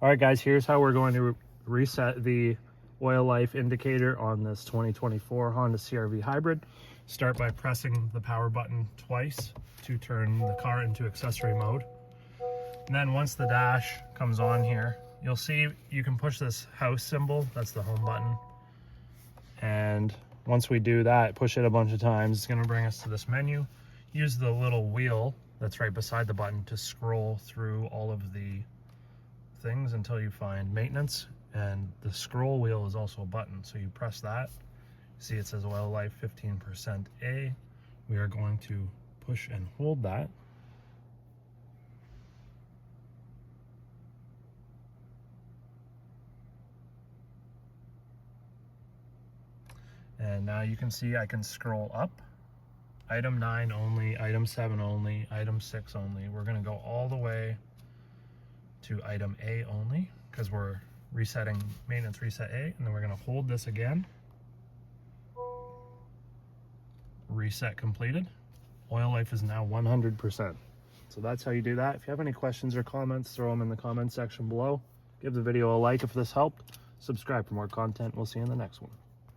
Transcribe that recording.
All right, guys, here's how we're going to reset the oil life indicator on this 2024 Honda CR-V Hybrid. Start by pressing the power button twice to turn the car into accessory mode. And then once the dash comes on here, you'll see you can push this house symbol, that's the home button. And once we do that, push it a bunch of times, it's gonna bring us to this menu. Use the little wheel that's right beside the button to scroll through all of the things until you find maintenance, and the scroll wheel is also a button, so you press that. See, it says oil life 15% A. We are going to push and hold that, and now you can see I can scroll up. Item 9 only, item 7 only, item 6 only. We're going to go all the way to item A only because we're resetting maintenance reset A, and then we're going to hold this again. Reset completed. Oil life is now 100%. So that's how you do that. If you have any questions or comments, throw them in the comment section below. Give the video a like if this helped. Subscribe for more content. We'll see you in the next one.